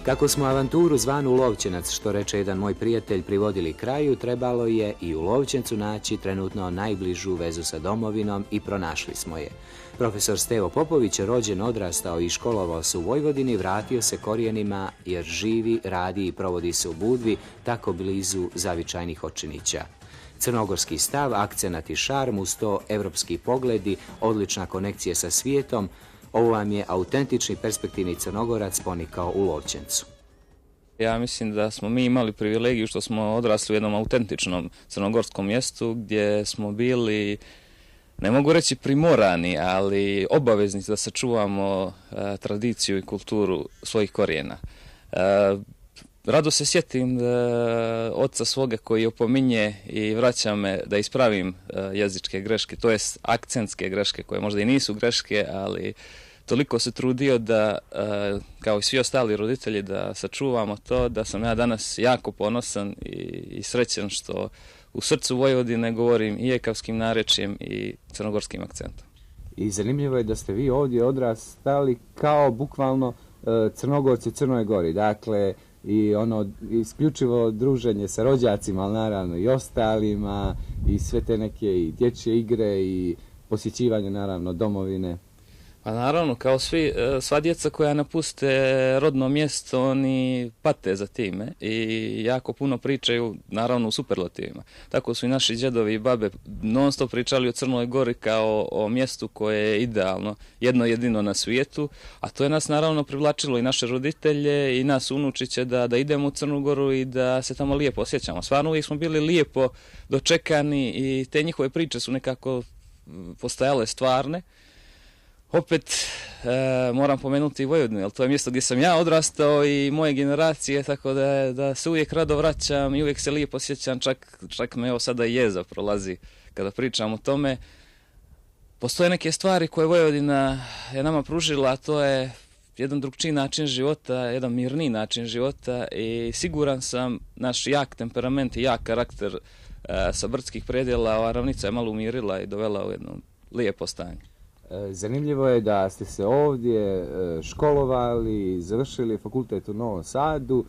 Kako smo avanturu zvanu Lovćenac, što reče jedan moj prijatelj, privodili kraju, trebalo je i u Lovćencu naći trenutno najbližu vezu sa domovinom i pronašli smo je. Profesor Stevo Popović je rođen, odrastao i školovao se u Vojvodini, vratio se korijenima jer živi, radi i provodi se u Budvi, tako blizu zavičajnih očinića. Crnogorski stav, akcenat i šarm, uz to evropski pogledi, odlična konekcija sa svijetom, ovo vam je autentični perspektivni Crnogorac ponikao u Lovćencu. Ja mislim da smo mi imali privilegiju što smo odrasli u jednom autentičnom crnogorskom mjestu gdje smo bili, ne mogu reći primorani, ali obavezni da sačuvamo tradiciju i kulturu svojih korijena. Rado se sjetim oca svoga koji opominje i vraća me da ispravim jezičke greške, to jest akcentske greške koje možda i nisu greške, ali toliko se trudio da, kao i svi ostali roditelji, da sačuvamo to, da sam ja danas jako ponosan i srećan što u srcu Vojvodine govorim i ekavskim narečjem i crnogorskim akcentom. I zanimljivo je da ste vi ovdje odrastali kao bukvalno Crnogorci u Crnoj Gori, dakle i ono isključivo druženje sa rođacima, ali naravno i ostalima i sve te neke i dječje igre i posjećivanje naravno domovine. Pa naravno, kao sva djeca koja napuste rodno mjesto, oni pate za time i jako puno pričaju, naravno, u superlativima. Tako su i naši djedovi i babe non stop pričali o Crnoj Gori kao o mjestu koje je idealno, jedno jedino na svijetu, a to je nas naravno privlačilo i naše roditelje i nas unučiće da idemo u Crnu Goru i da se tamo lijepo osjećamo. Stvarno uvijek smo bili lijepo dočekani i te njihove priče su nekako postajale stvarne. Opet moram pomenuti i Vojvodinu, jer to je mjesto gdje sam ja odrastao i moje generacije, tako da se uvijek rado vraćam i uvijek se lijepo sjećam, čak me evo sada i jeza prolazi kada pričam o tome. Postoje neke stvari koje Vojvodina je nama pružila, a to je jedan drugčiji način života, jedan mirniji način života i siguran sam naš jak temperament i jak karakter sa brdskih predjela, ova ravnica je malo umirila i dovela u jedno lijepo stanje. Zanimljivo je da ste se ovdje školovali, završili fakultet u Novom Sadu,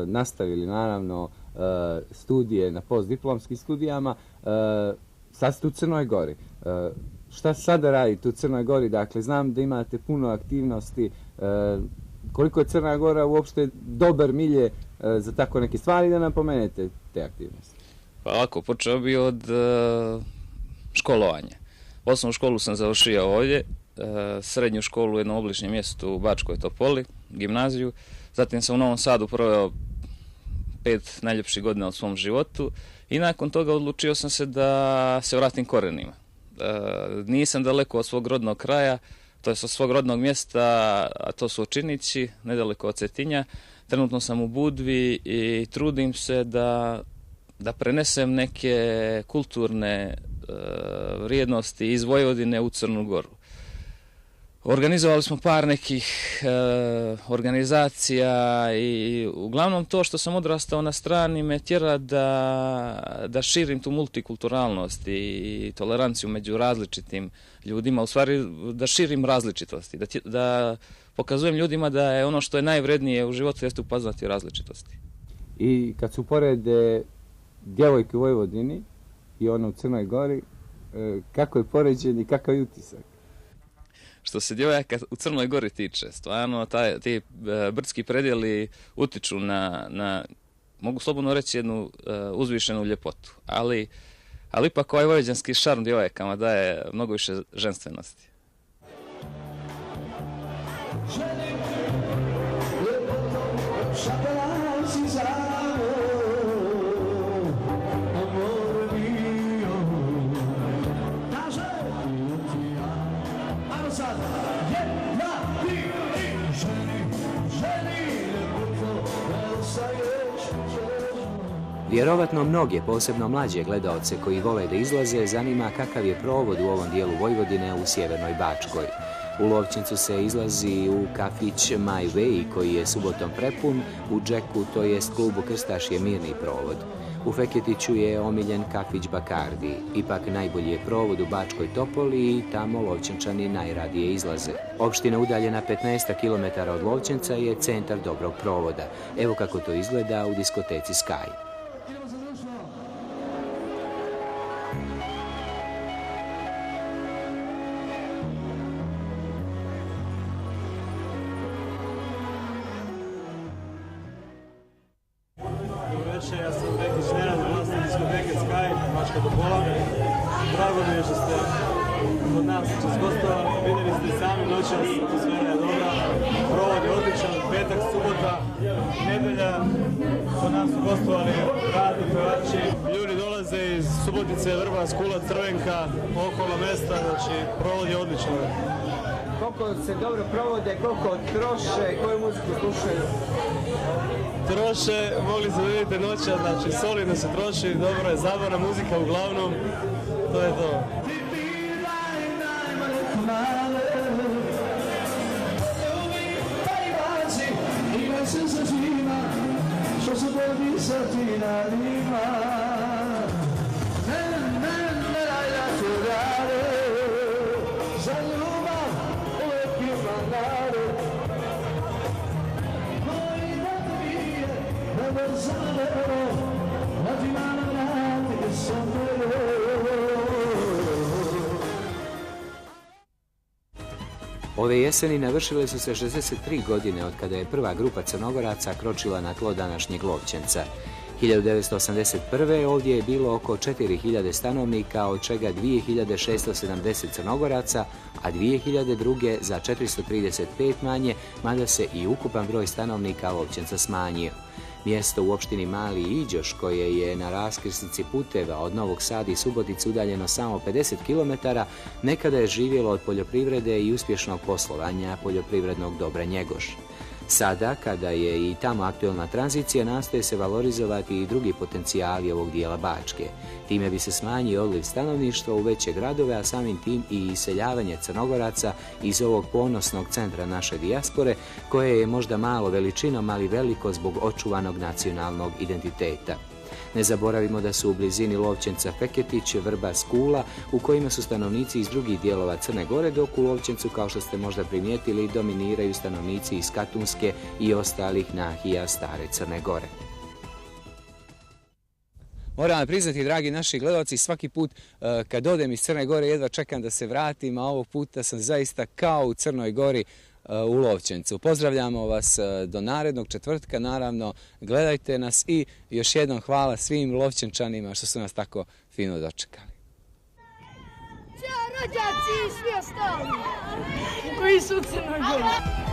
nastavili naravno studije na postdiplomskim studijama. Sad ste u Crnoj Gori. Šta sada radite u Crnoj Gori? Dakle, znam da imate puno aktivnosti. Koliko je Crna Gora uopšte dobar milje za tako neke stvari, da napomenete te aktivnosti? Pa ovako, počeo bi od školovanja. Osnovnu školu sam završio ovdje, srednju školu u jednom obližnjem mjestu u Bačkoj Topoli, gimnaziju. Zatim sam u Novom Sadu proveo 5 najljepših godina u svom životu i nakon toga odlučio sam se da se vratim korenima. Nisam daleko od svog rodnog kraja, to je od svog rodnog mjesta, a to su Očinići, nedaleko od Cetinja. Trenutno sam u Budvi i trudim se da prenesem neke kulturne vrijednosti iz Vojvodine u Crnu Goru. Organizovali smo par nekih organizacija i uglavnom to što sam odrastao na strani me tjera da širim tu multikulturalnost i toleranciju među različitim ljudima, u stvari da širim različitosti, da pokazujem ljudima da je ono što je najvrednije u životu jeste upoznati različitosti. I kad se uporede djevojke u Vojvodini i ono u Crnoj Gori, kako je poređenje i kakav je utisak? Što se djevojaka u Crnoj Gori tiče, stvarno ti brdski predjeli utiču na, mogu slobodno reći, jednu uzvišenu ljepotu, ali ipak ovaj vojvođanski šarm djevojkama daje mnogo više ženstvenosti. Vjerovatno mnoge, posebno mlađe gledaoce koji vole da izlaze, zanima kakav je provod u ovom dijelu Vojvodine u sjevernoj Bačkoj. U Lovćencu se izlazi u kafić My Way koji je subotom prepun, u Džeku, to jest klubu Krstaš, je mirni provod. U Feketiću je omiljen kafić Bakardi, ipak najbolji je provod u Bačkoj Topoli i tamo Lovćenčani najradije izlaze. Opština udaljena 15 km od Lovćenca je centar dobrog provoda. Evo kako to izgleda u diskoteci Sky. Ja sam Bekić Nenad, vlasnik diskoteke Sky, Bačka Topola. Drago mi je što ste kod nas gostovali. Vidjeli ste sami noćas, atmosfera je dobra, provod je odličan, petak, subota, nedelja. Kod nas su gostovali radni pevači. Ljudi dolaze iz Subotice, Vrba, Skula, Crvenka, okolo mesta, znači provod je odličan. Koliko se dobro provode, koliko troše, koju muziku slušaju? Troše, mogli se vidjeti noća, znači solidno se troši, dobro je, zabavna muzika uglavnom, to je to. Ove jeseni navršile su se 63 godine od kada je prva grupa Crnogoraca kročila na tlo današnjeg Lovćenca. 1981. ovdje je bilo oko 4000 stanovnika, od čega 2670 Crnogoraca, a 2002. za 435 manje, mada se i ukupan broj stanovnika Lovćenca smanjio. Mjesto u opštini Mali Iđoš, koje je na raskrsnici puteva od Novog Sada i Subotice udaljeno samo 50 km, nekada je živjelo od poljoprivrede i uspješnog poslovanja poljoprivrednog dobra Njegoš. Sada, kada je i tamo aktuelna tranzicija, nastoje se valorizovati i drugi potencijali ovog dijela Bačke. Time bi se smanjio odliv stanovništva u veće gradove, a samim tim i iseljavanje Crnogoraca iz ovog ponosnog centra naše dijaspore, koje je možda malo veličinom, ali veliko zbog očuvanog nacionalnog identiteta. Ne zaboravimo da su u blizini Lovćenca Feketić, Vrba, Skula, u kojima su stanovnici iz drugih dijelova Crne Gore, dok u Lovćencu, kao što ste možda primijetili, dominiraju stanovnici iz Katunske i ostalih nahija stare Crne Gore. Moram vam priznati, dragi naši gledalci, svaki put kad odem iz Crne Gore jedva čekam da se vratim, a ovog puta sam zaista kao u Crnoj Gori u Lovćencu. Pozdravljamo vas do narednog četvrtka, naravno gledajte nas i još jednom hvala svim Lovćenčanima što su nas tako fino dočekali. Ćao rođaci i svi ostali koji su u Crnoj Gori.